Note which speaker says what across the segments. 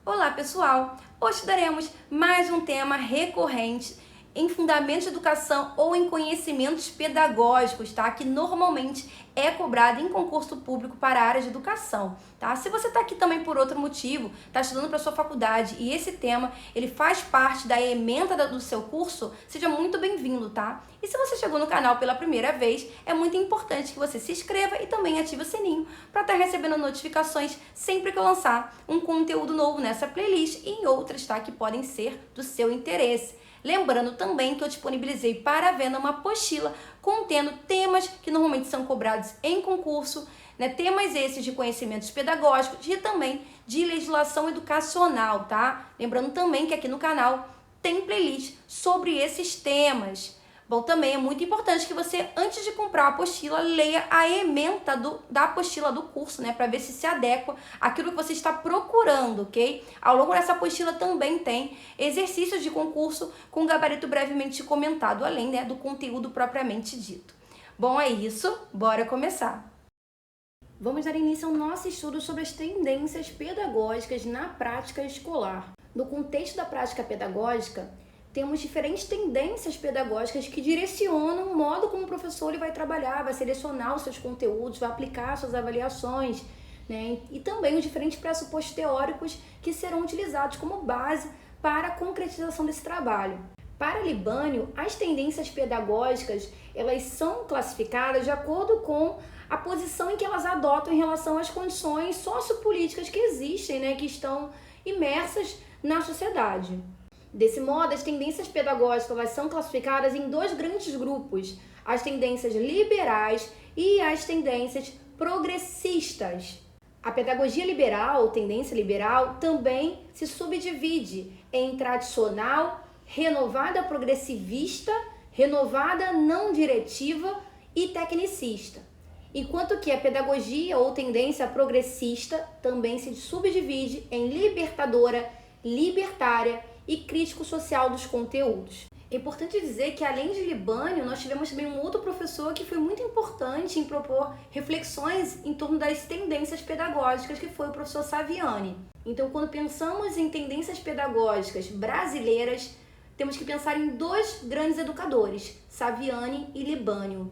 Speaker 1: Olá pessoal, hoje daremos mais um tema recorrente em fundamentos de educação ou em conhecimentos pedagógicos, tá? Que normalmente é cobrado em concurso público para a área de educação, tá? Se você está aqui também por outro motivo, está estudando para sua faculdade e esse tema ele faz parte da ementa do seu curso, seja muito bem-vindo, tá? E se você chegou no canal pela primeira vez, é muito importante que você se inscreva e também ative o sininho para estar recebendo notificações sempre que eu lançar um conteúdo novo nessa playlist e em outras, tá? Que podem ser do seu interesse. Lembrando também que eu disponibilizei para venda uma apostila contendo temas que normalmente são cobrados em concurso, né? Temas esses de conhecimentos pedagógicos e também de legislação educacional, tá? Lembrando também que aqui no canal tem playlist sobre esses temas. Bom, também é muito importante que você, antes de comprar a apostila, leia a ementa da apostila do curso, né? Para ver se adequa àquilo que você está procurando, ok? Ao longo dessa apostila também tem exercícios de concurso com gabarito brevemente comentado, além, né, do conteúdo propriamente dito. Bom, é isso. Bora começar! Vamos dar início ao nosso estudo sobre as tendências pedagógicas na prática escolar. No contexto da prática pedagógica, temos diferentes tendências pedagógicas que direcionam o modo como o professor ele vai trabalhar, vai selecionar os seus conteúdos, vai aplicar suas avaliações, né? E também os diferentes pressupostos teóricos que serão utilizados como base para a concretização desse trabalho. Para Libânio, as tendências pedagógicas elas são classificadas de acordo com a posição em que elas adotam em relação às condições sociopolíticas que existem, né? Que estão imersas na sociedade. Desse modo, as tendências pedagógicas elas são classificadas em dois grandes grupos, as tendências liberais e as tendências progressistas. A pedagogia liberal, tendência liberal, também se subdivide em tradicional, renovada progressivista, renovada não diretiva e tecnicista. Enquanto que a pedagogia ou tendência progressista também se subdivide em libertadora, libertária e crítico social dos conteúdos. É importante dizer que, além de Libânio, nós tivemos também um outro professor que foi muito importante em propor reflexões em torno das tendências pedagógicas, que foi o professor Saviani. Então, quando pensamos em tendências pedagógicas brasileiras, temos que pensar em dois grandes educadores, Saviani e Libânio.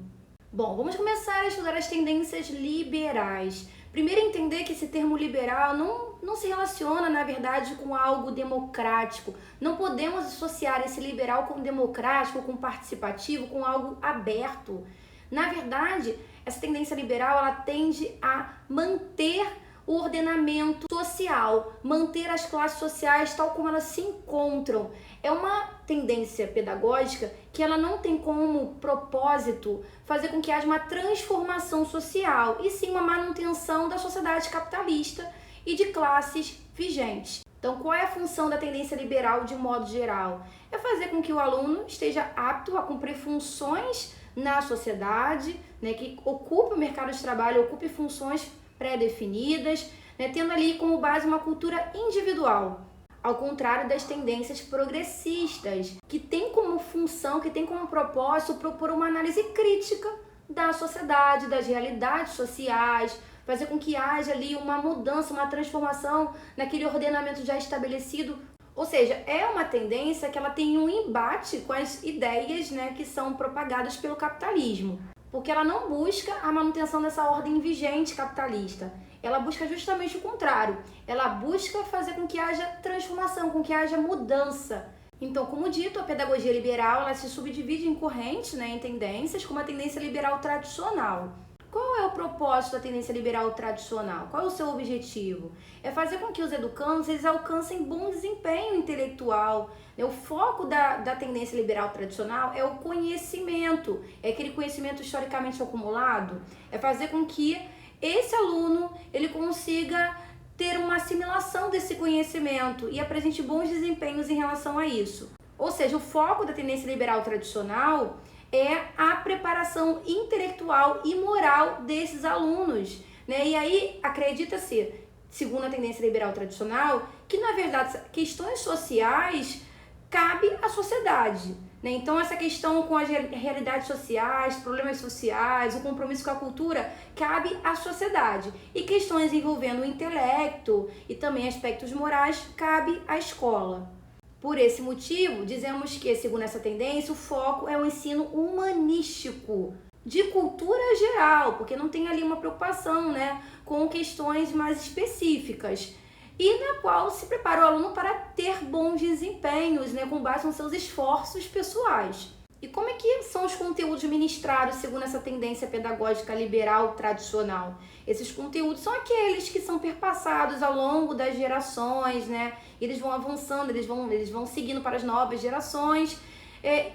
Speaker 1: Bom, vamos começar a estudar as tendências liberais. Primeiro, entender que esse termo liberal não se relaciona, na verdade, com algo democrático. Não podemos associar esse liberal com democrático, com participativo, com algo aberto. Na verdade, essa tendência liberal ela tende a manter o ordenamento social, manter as classes sociais tal como elas se encontram. É uma tendência pedagógica que ela não tem como propósito fazer com que haja uma transformação social, e sim uma manutenção da sociedade capitalista e de classes vigentes. Então, qual é a função da tendência liberal de modo geral? É fazer com que o aluno esteja apto a cumprir funções na sociedade, né, que ocupe o mercado de trabalho, ocupe funções pré-definidas, né, tendo ali como base uma cultura individual, ao contrário das tendências progressistas, que tem como função, que tem como propósito propor uma análise crítica da sociedade, das realidades sociais, fazer com que haja ali uma mudança, uma transformação naquele ordenamento já estabelecido. Ou seja, é uma tendência que ela tem um embate com as ideias, né, que são propagadas pelo capitalismo, porque ela não busca a manutenção dessa ordem vigente capitalista. Ela busca justamente o contrário. Ela busca fazer com que haja transformação, com que haja mudança. Então, como dito, a pedagogia liberal ela se subdivide em correntes, né, em tendências, como a tendência liberal tradicional. Qual é o propósito da tendência liberal tradicional? Qual é o seu objetivo? É fazer com que os educandos eles alcancem bom desempenho intelectual. O foco da tendência liberal tradicional é o conhecimento, é aquele conhecimento historicamente acumulado, é fazer com que esse aluno ele consiga ter uma assimilação desse conhecimento e apresente bons desempenhos em relação a isso. Ou seja, o foco da tendência liberal tradicional é a preparação intelectual e moral desses alunos, né? E aí acredita-se, segundo a tendência liberal tradicional, que na verdade questões sociais cabe à sociedade, né? Então essa questão com as realidades sociais, problemas sociais, o compromisso com a cultura, cabe à sociedade. E questões envolvendo o intelecto e também aspectos morais, cabe à escola. Por esse motivo, dizemos que, segundo essa tendência, o foco é o ensino humanístico, de cultura geral, porque não tem ali uma preocupação, né, com questões mais específicas, e na qual se prepara o aluno para ter bons desempenhos, né, com base nos seus esforços pessoais. E como é que são os conteúdos ministrados segundo essa tendência pedagógica liberal tradicional? Esses conteúdos são aqueles que são perpassados ao longo das gerações, né? Eles vão avançando, eles vão seguindo para as novas gerações,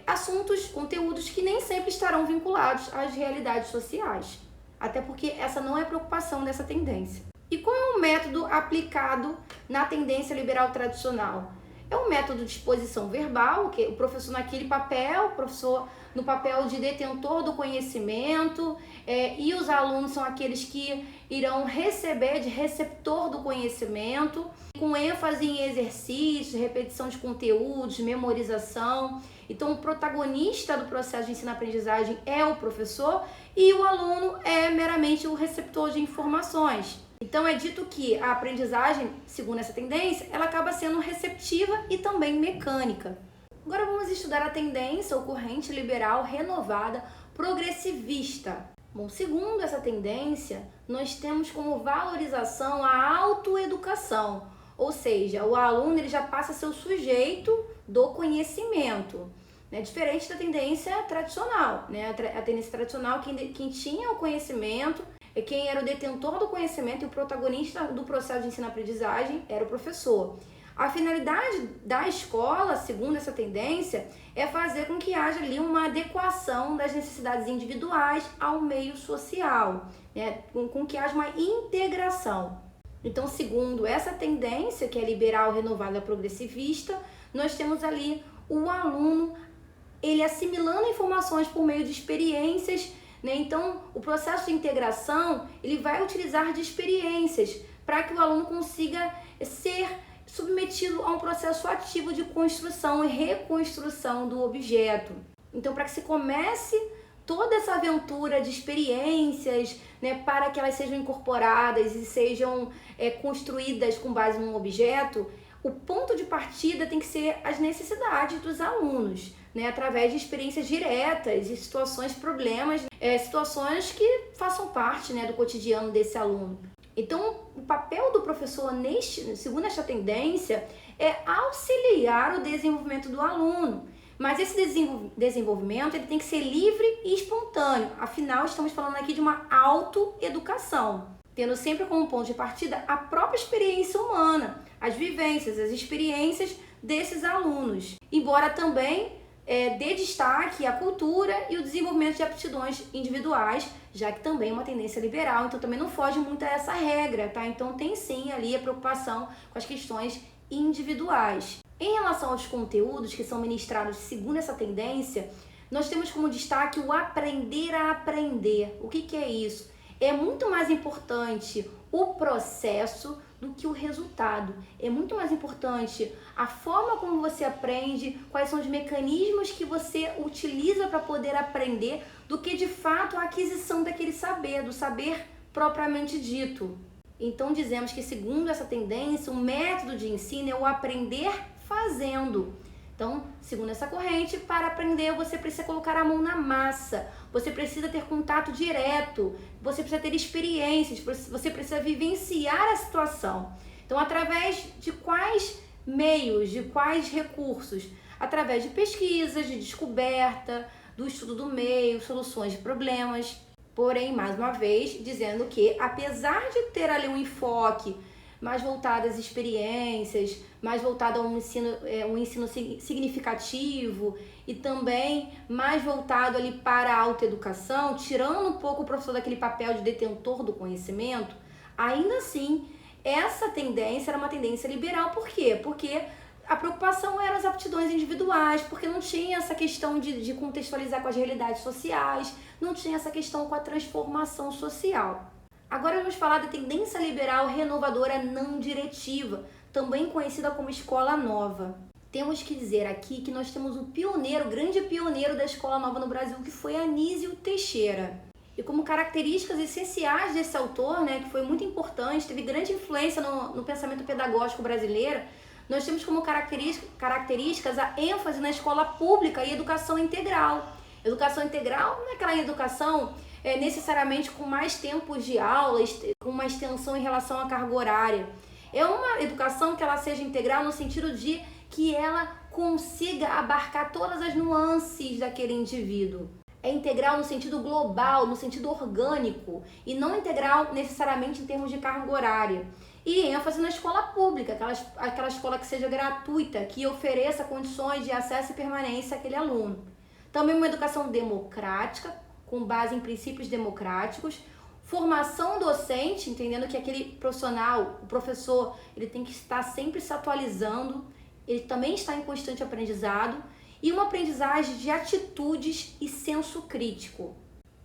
Speaker 1: assuntos, conteúdos que nem sempre estarão vinculados às realidades sociais. Até porque essa não é a preocupação dessa tendência. E qual é o método aplicado na tendência liberal tradicional? É um método de exposição verbal, que o professor naquele papel, o professor no papel de detentor do conhecimento, e os alunos são aqueles que irão receber, de receptor do conhecimento, com ênfase em exercícios, repetição de conteúdos, memorização. Então, o protagonista do processo de ensino-aprendizagem é o professor e o aluno é meramente o receptor de informações. Então é dito que a aprendizagem, segundo essa tendência, ela acaba sendo receptiva e também mecânica. Agora vamos estudar a tendência ocorrente liberal renovada progressivista. Bom, segundo essa tendência, nós temos como valorização a autoeducação, ou seja, o aluno ele já passa a ser o sujeito do conhecimento, né? Diferente da tendência tradicional, né? A tendência tradicional, quem tinha o conhecimento, quem era o detentor do conhecimento e o protagonista do processo de ensino-aprendizagem era o professor. A finalidade da escola, segundo essa tendência, é fazer com que haja ali uma adequação das necessidades individuais ao meio social, né? Com que haja uma integração. Então, segundo essa tendência, que é liberal, renovada, progressivista, nós temos ali o aluno, ele assimilando informações por meio de experiências, né? Então, o processo de integração, ele vai utilizar de experiências para que o aluno consiga ser submetido a um processo ativo de construção e reconstrução do objeto. Então, para que se comece toda essa aventura de experiências, né, para que elas sejam incorporadas e sejam construídas com base num objeto, o ponto de partida tem que ser as necessidades dos alunos, né, através de experiências diretas e situações, problemas, situações que façam parte, né, do cotidiano desse aluno. Então, o papel do professor, segundo esta tendência, é auxiliar o desenvolvimento do aluno. Mas esse desenvolvimento ele tem que ser livre e espontâneo. Afinal, estamos falando aqui de uma autoeducação, tendo sempre como ponto de partida a própria experiência humana, as vivências, as experiências desses alunos. Embora também dê destaque à cultura e o desenvolvimento de aptidões individuais, já que também é uma tendência liberal, então também não foge muito a essa regra, tá? Então tem sim ali a preocupação com as questões individuais. Em relação aos conteúdos que são ministrados segundo essa tendência, nós temos como destaque o aprender a aprender. O que é isso? É muito mais importante o processo do que o resultado. É muito mais importante a forma como você aprende, quais são os mecanismos que você utiliza para poder aprender, do que de fato a aquisição daquele saber, do saber propriamente dito. Então dizemos que, segundo essa tendência, o método de ensino é o aprender fazendo. Então, segundo essa corrente, para aprender você precisa colocar a mão na massa, você precisa ter contato direto, você precisa ter experiências, você precisa vivenciar a situação. Então, através de quais meios, de quais recursos? Através de pesquisas, de descoberta, do estudo do meio, soluções de problemas. Porém, mais uma vez, dizendo que, apesar de ter ali um enfoque mais voltado às experiências, mais voltado a um ensino significativo e também mais voltado ali para a autoeducação, tirando um pouco o professor daquele papel de detentor do conhecimento, ainda assim, essa tendência era uma tendência liberal. Por quê? Porque a preocupação eram as aptidões individuais, porque não tinha essa questão de contextualizar com as realidades sociais, não tinha essa questão com a transformação social. Agora vamos falar da tendência liberal renovadora não diretiva, também conhecida como escola nova. Temos que dizer aqui que nós temos o pioneiro, o grande pioneiro da Escola Nova no Brasil, que foi Anísio Teixeira. E como características essenciais desse autor, né, que foi muito importante, teve grande influência no pensamento pedagógico brasileiro, nós temos como características a ênfase na escola pública e educação integral. Educação integral não é aquela educação necessariamente com mais tempos de aulas, com uma extensão em relação à carga horária. É uma educação que ela seja integral no sentido de que ela consiga abarcar todas as nuances daquele indivíduo. É integral no sentido global, no sentido orgânico, e não integral necessariamente em termos de carga horária. E ênfase na escola pública, aquela escola que seja gratuita, que ofereça condições de acesso e permanência àquele aluno. Também uma educação democrática, com base em princípios democráticos, formação docente, entendendo que aquele profissional, o professor, ele tem que estar sempre se atualizando, ele também está em constante aprendizado, e uma aprendizagem de atitudes e senso crítico.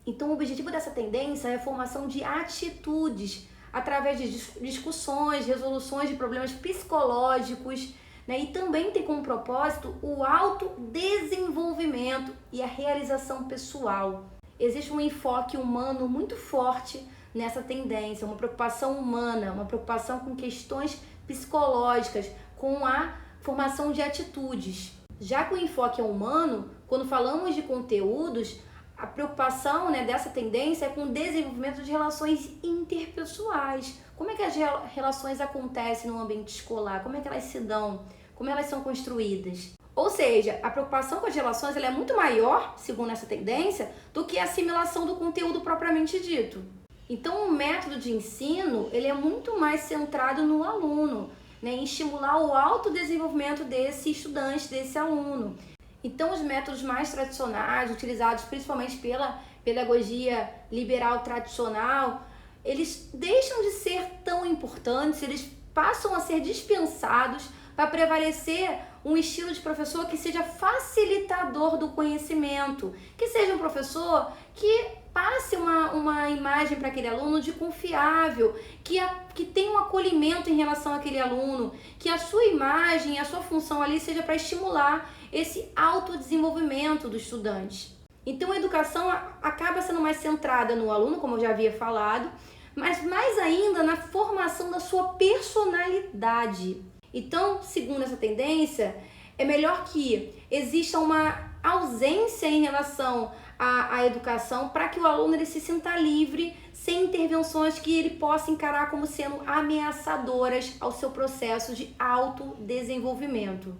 Speaker 1: Então, o objetivo dessa tendência é a formação de atitudes, através de discussões, resoluções de problemas psicológicos, né? E também tem como propósito o autodesenvolvimento e a realização pessoal. Existe um enfoque humano muito forte nessa tendência, uma preocupação humana, uma preocupação com questões psicológicas, com a formação de atitudes. Já que o enfoque é humano, quando falamos de conteúdos, a preocupação, né, dessa tendência é com o desenvolvimento de relações interpessoais. Como é que as relações acontecem no ambiente escolar? Como é que elas se dão? Como elas são construídas? Ou seja, a preocupação com as relações ela é muito maior, segundo essa tendência, do que a assimilação do conteúdo propriamente dito. Então, o método de ensino ele é muito mais centrado no aluno, né, em estimular o autodesenvolvimento desse estudante, desse aluno. Então, os métodos mais tradicionais, utilizados principalmente pela pedagogia liberal tradicional, eles deixam de ser tão importantes, eles passam a ser dispensados para prevalecer um estilo de professor que seja facilitador do conhecimento, que seja um professor que passe uma imagem para aquele aluno de confiável, que tenha um acolhimento em relação àquele aluno, que a sua imagem, a sua função ali seja para estimular esse autodesenvolvimento do estudante. Então a educação acaba sendo mais centrada no aluno, como eu já havia falado, mas mais ainda na formação da sua personalidade. Então, segundo essa tendência, é melhor que exista uma ausência em relação à educação para que o aluno ele se sinta livre, sem intervenções que ele possa encarar como sendo ameaçadoras ao seu processo de autodesenvolvimento.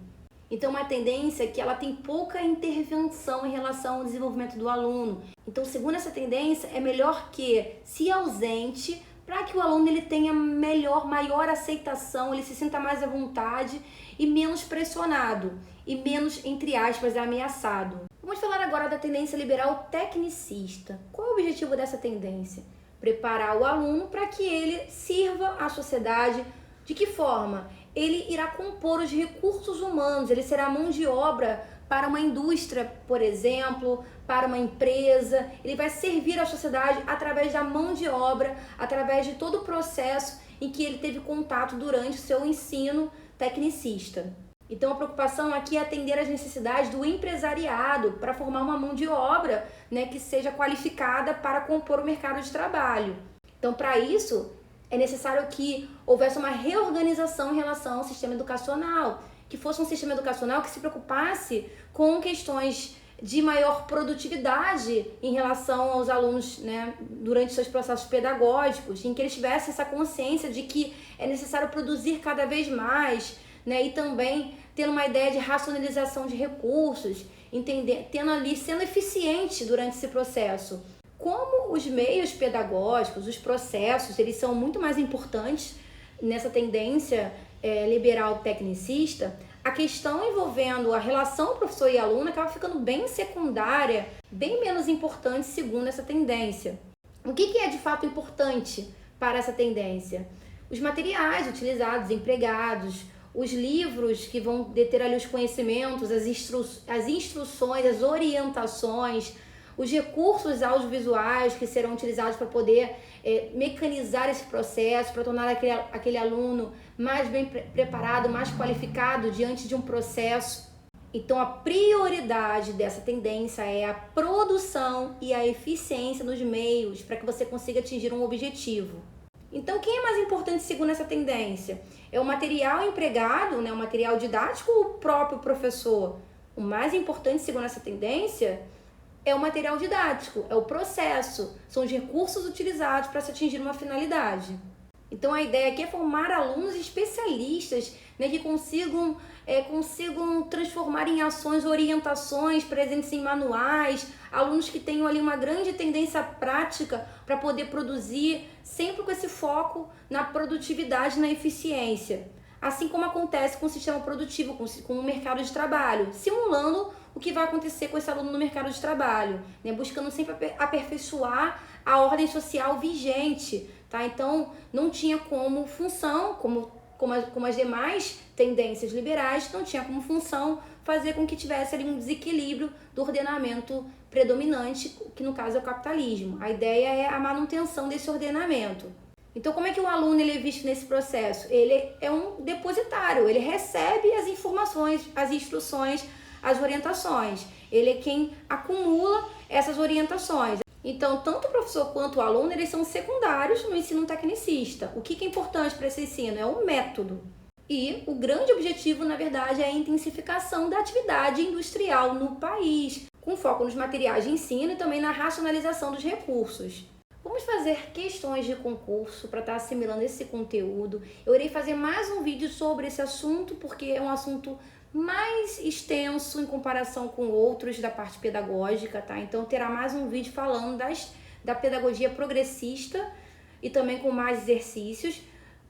Speaker 1: Então, uma tendência que ela tem pouca intervenção em relação ao desenvolvimento do aluno. Então, segundo essa tendência, é melhor que se ausente para que o aluno ele tenha maior aceitação, ele se sinta mais à vontade e menos pressionado e menos, entre aspas, ameaçado. Vamos falar agora da tendência liberal tecnicista. Qual é o objetivo dessa tendência? Preparar o aluno para que ele sirva à sociedade. De que forma? Ele irá compor os recursos humanos, ele será mão de obra para uma indústria, por exemplo, para uma empresa. Ele vai servir à sociedade através da mão de obra, através de todo o processo em que ele teve contato durante o seu ensino tecnicista. Então a preocupação aqui é atender às necessidades do empresariado para formar uma mão de obra, né, que seja qualificada para compor o mercado de trabalho. Então, para isso, é necessário que houvesse uma reorganização em relação ao sistema educacional, que fosse um sistema educacional que se preocupasse com questões de maior produtividade em relação aos alunos, né, durante seus processos pedagógicos, em que eles tivessem essa consciência de que é necessário produzir cada vez mais, né, e também tendo uma ideia de racionalização de recursos, sendo eficiente durante esse processo. Como os meios pedagógicos, os processos, eles são muito mais importantes nessa tendência liberal tecnicista, a questão envolvendo a relação professor e aluno acaba ficando bem secundária, bem menos importante segundo essa tendência. O que é de fato importante para essa tendência? Os materiais utilizados, empregados, os livros que vão deter ali os conhecimentos, as instruções, as orientações, os recursos audiovisuais que serão utilizados para poder mecanizar esse processo para tornar aquele aluno mais bem preparado, mais qualificado diante de um processo. Então, a prioridade dessa tendência é a produção e a eficiência nos meios para que você consiga atingir um objetivo. Então, quem é mais importante segundo essa tendência? É o material empregado, né, o material didático ou o próprio professor? O mais importante segundo essa tendência é o material didático, é o processo, são os recursos utilizados para se atingir uma finalidade. Então a ideia aqui é formar alunos especialistas, né, que consigam transformar em ações, orientações presentes em manuais, alunos que tenham ali uma grande tendência prática para poder produzir, sempre com esse foco na produtividade, na eficiência. Assim como acontece com o sistema produtivo, com o mercado de trabalho, simulando o que vai acontecer com esse aluno no mercado de trabalho, né? Buscando sempre aperfeiçoar a ordem social vigente, tá? Então, não tinha como função, como as demais tendências liberais, não tinha como função fazer com que tivesse ali um desequilíbrio do ordenamento predominante, que no caso é o capitalismo. A ideia é a manutenção desse ordenamento. Então, como é que o aluno ele é visto nesse processo? Ele é um depositário, ele recebe as informações, as instruções, as orientações. Ele é quem acumula essas orientações. Então, tanto o professor quanto o aluno, eles são secundários no ensino tecnicista. O que é importante para esse ensino? É o método. E o grande objetivo, na verdade, é a intensificação da atividade industrial no país, com foco nos materiais de ensino e também na racionalização dos recursos. Vamos fazer questões de concurso para estar assimilando esse conteúdo. Eu irei fazer mais um vídeo sobre esse assunto, porque é um assunto mais extenso em comparação com outros da parte pedagógica, tá? Então terá mais um vídeo falando da pedagogia progressista e também com mais exercícios.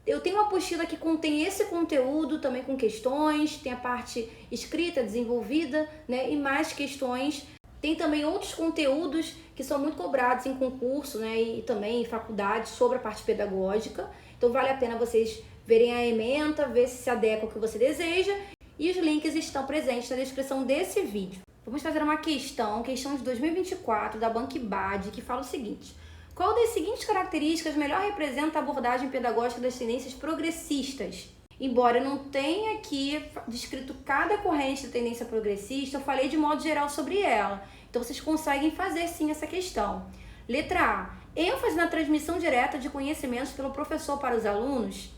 Speaker 1: Eu tenho uma apostila que contém esse conteúdo também com questões, tem a parte escrita, desenvolvida, né? E mais questões. Tem também outros conteúdos que são muito cobrados em concurso, né? E também em faculdade sobre a parte pedagógica. Então vale a pena vocês verem a ementa, ver se adequa ao que você deseja. E os links estão presentes na descrição desse vídeo. Vamos fazer uma questão de 2024 da Banquibad, que fala o seguinte: qual das seguintes características melhor representa a abordagem pedagógica das tendências progressistas? Embora eu não tenha aqui descrito cada corrente da tendência progressista, eu falei de modo geral sobre ela. Então vocês conseguem fazer sim essa questão. Letra A. ênfase na transmissão direta de conhecimentos pelo professor para os alunos.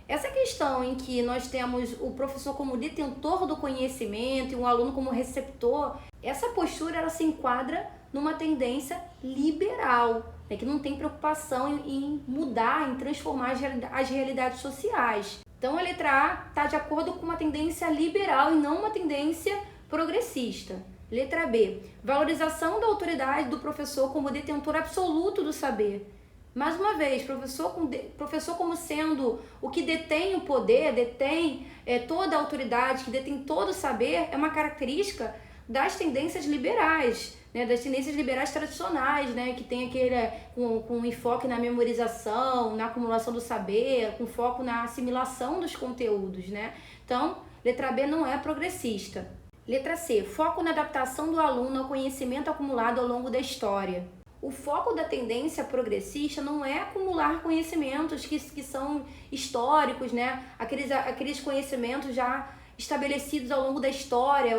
Speaker 1: Essa questão em que nós temos o professor como detentor do conhecimento e o aluno como receptor, essa postura ela se enquadra numa tendência liberal, né, que não tem preocupação em mudar, em transformar as realidades sociais. Então a letra A está de acordo com uma tendência liberal e não uma tendência progressista. Letra B. Valorização da autoridade do professor como detentor absoluto do saber. Mais uma vez, professor como sendo o que detém o poder, detém toda a autoridade, que detém todo o saber, é uma característica das tendências liberais, né, das tendências liberais tradicionais, né, que tem aquele com enfoque na memorização, na acumulação do saber, com foco na assimilação dos conteúdos, né? Então, letra B não é progressista. Letra C, foco na adaptação do aluno ao conhecimento acumulado ao longo da história. O foco da tendência progressista não é acumular conhecimentos que são históricos, né? Aqueles conhecimentos já estabelecidos ao longo da história,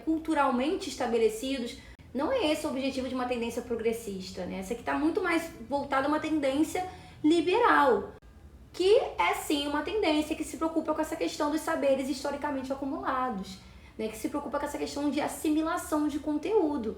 Speaker 1: culturalmente estabelecidos. Não é esse o objetivo de uma tendência progressista, né? Essa aqui está muito mais voltada a uma tendência liberal, que é sim uma tendência que se preocupa com essa questão dos saberes historicamente acumulados, né? Que se preocupa com essa questão de assimilação de conteúdo.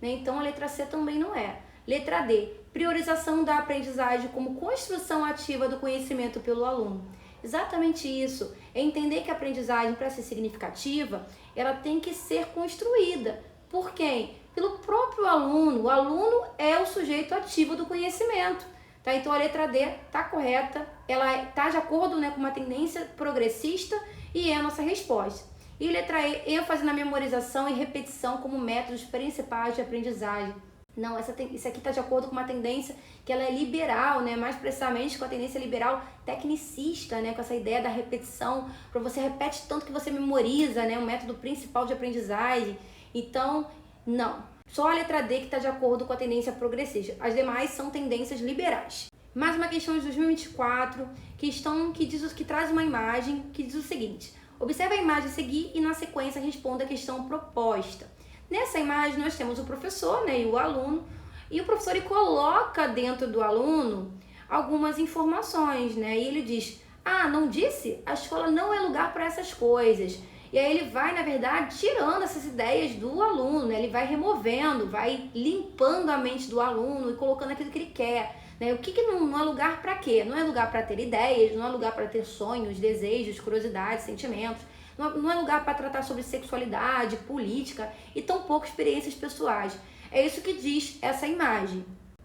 Speaker 1: Então a letra C também não é. Letra D, priorização da aprendizagem como construção ativa do conhecimento pelo aluno. Exatamente isso, é entender que a aprendizagem, para ser significativa, ela tem que ser construída. Por quem? Pelo próprio aluno. O aluno é o sujeito ativo do conhecimento. Tá? Então a letra D está correta, ela está de acordo, né, com uma tendência progressista e é a nossa resposta. E letra E, ênfase na memorização e repetição como métodos principais de aprendizagem. Não, isso aqui está de acordo com uma tendência que ela é liberal, né? Mais precisamente com a tendência liberal tecnicista, né? Com essa ideia da repetição, para você repete tanto que você memoriza, né? O método principal de aprendizagem. Então, não. Só a letra D que está de acordo com a tendência progressista. As demais são tendências liberais. Mais uma questão de 2024, questão que traz uma imagem que diz o seguinte: observe a imagem a seguir e na sequência responda a questão proposta. Nessa imagem nós temos o professor, né, e o aluno, e o professor ele coloca dentro do aluno algumas informações, né, e ele diz: ah, não disse? A escola não é lugar para essas coisas. E aí ele vai, na verdade, tirando essas ideias do aluno, né? Ele vai removendo, vai limpando a mente do aluno e colocando aquilo que ele quer. Né? O que não é lugar para quê? Não é lugar para ter ideias, não é lugar para ter sonhos, desejos, curiosidades, sentimentos. Não é lugar para tratar sobre sexualidade, política e tampouco experiências pessoais. É isso que diz essa imagem.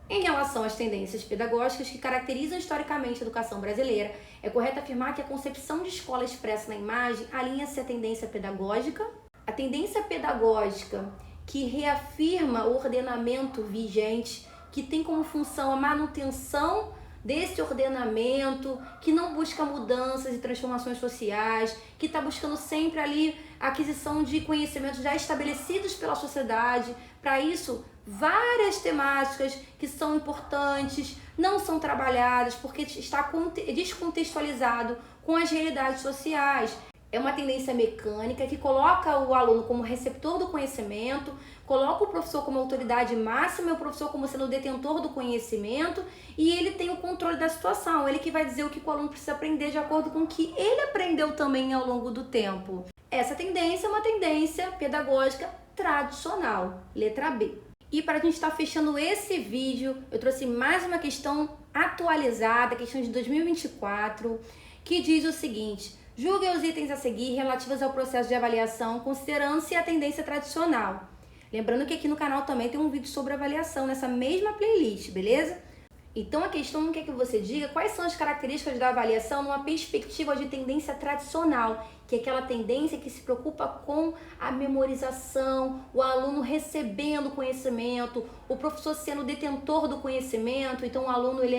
Speaker 1: Em relação às tendências pedagógicas que caracterizam historicamente a educação brasileira, é correto afirmar que a concepção de escola expressa na imagem alinha-se à tendência pedagógica. A tendência pedagógica que reafirma o ordenamento vigente, que tem como função a manutenção desse ordenamento, que não busca mudanças e transformações sociais, que está buscando sempre ali a aquisição de conhecimentos já estabelecidos pela sociedade. Para isso, várias temáticas que são importantes não são trabalhadas porque está descontextualizado com as realidades sociais. É uma tendência mecânica que coloca o aluno como receptor do conhecimento, coloca o professor como autoridade máxima e o professor como sendo o detentor do conhecimento, e ele tem o controle da situação, ele que vai dizer o que o aluno precisa aprender de acordo com o que ele aprendeu também ao longo do tempo. Essa tendência é uma tendência pedagógica tradicional, letra B. E para a gente estar fechando esse vídeo, eu trouxe mais uma questão atualizada, questão de 2024, que diz o seguinte: julgue os itens a seguir relativos ao processo de avaliação, considerando-se a tendência tradicional. Lembrando que aqui no canal também tem um vídeo sobre avaliação nessa mesma playlist, beleza? Então a questão quer que você diga quais são as características da avaliação numa perspectiva de tendência tradicional, que é aquela tendência que se preocupa com a memorização, o aluno recebendo conhecimento, o professor sendo o detentor do conhecimento, então o aluno ele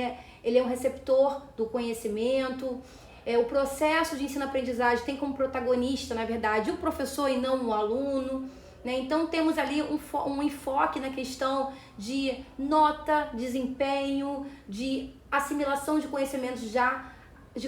Speaker 1: é um receptor do conhecimento. O processo de ensino-aprendizagem tem como protagonista, na verdade, o professor e não o aluno. Né? Então temos ali um enfoque na questão de nota, desempenho, de assimilação de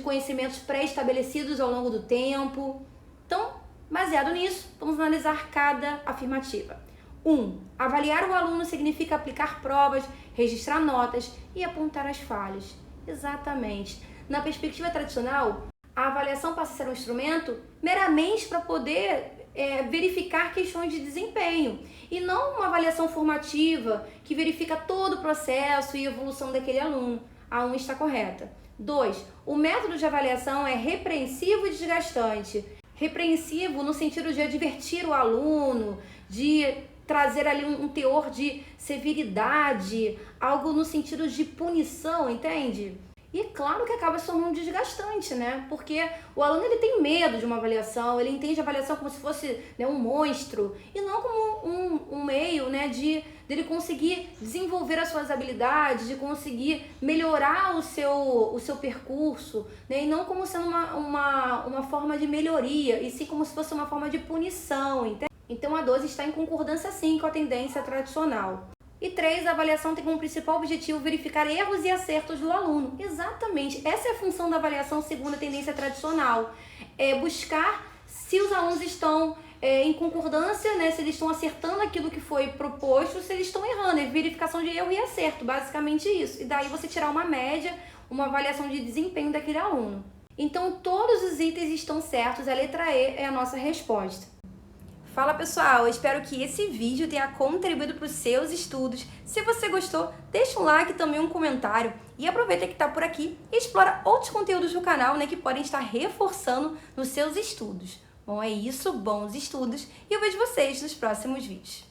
Speaker 1: conhecimentos pré-estabelecidos ao longo do tempo. Então, baseado nisso, vamos analisar cada afirmativa. 1. Avaliar o aluno significa aplicar provas, registrar notas e apontar as falhas. Exatamente. Na perspectiva tradicional, a avaliação passa a ser um instrumento meramente para poder verificar questões de desempenho e não uma avaliação formativa que verifica todo o processo e evolução daquele aluno. A 1 está correta. 2. O método de avaliação é repreensivo e desgastante. Repreensivo no sentido de advertir o aluno, de trazer ali um teor de severidade, algo no sentido de punição, entende? E claro que acaba se tornando desgastante, né? Porque o aluno ele tem medo de uma avaliação, ele entende a avaliação como se fosse, né, um monstro e não como um meio, né, dele conseguir desenvolver as suas habilidades, de conseguir melhorar o seu percurso, né? E não como sendo uma forma de melhoria, e sim como se fosse uma forma de punição, entende? Então a 12 está em concordância sim com a tendência tradicional. E 3, a avaliação tem como principal objetivo verificar erros e acertos do aluno. Exatamente, essa é a função da avaliação segundo a tendência tradicional. É buscar se os alunos estão em concordância, né, se eles estão acertando aquilo que foi proposto, se eles estão errando. É verificação de erro e acerto, basicamente isso. E daí você tirar uma média, uma avaliação de desempenho daquele aluno. Então todos os itens estão certos, a letra E é a nossa resposta. Fala pessoal, eu espero que esse vídeo tenha contribuído para os seus estudos. Se você gostou, deixa um like e também um comentário. E aproveita que está por aqui e explora outros conteúdos do canal, né, que podem estar reforçando nos seus estudos. Bom, é isso, bons estudos e eu vejo vocês nos próximos vídeos.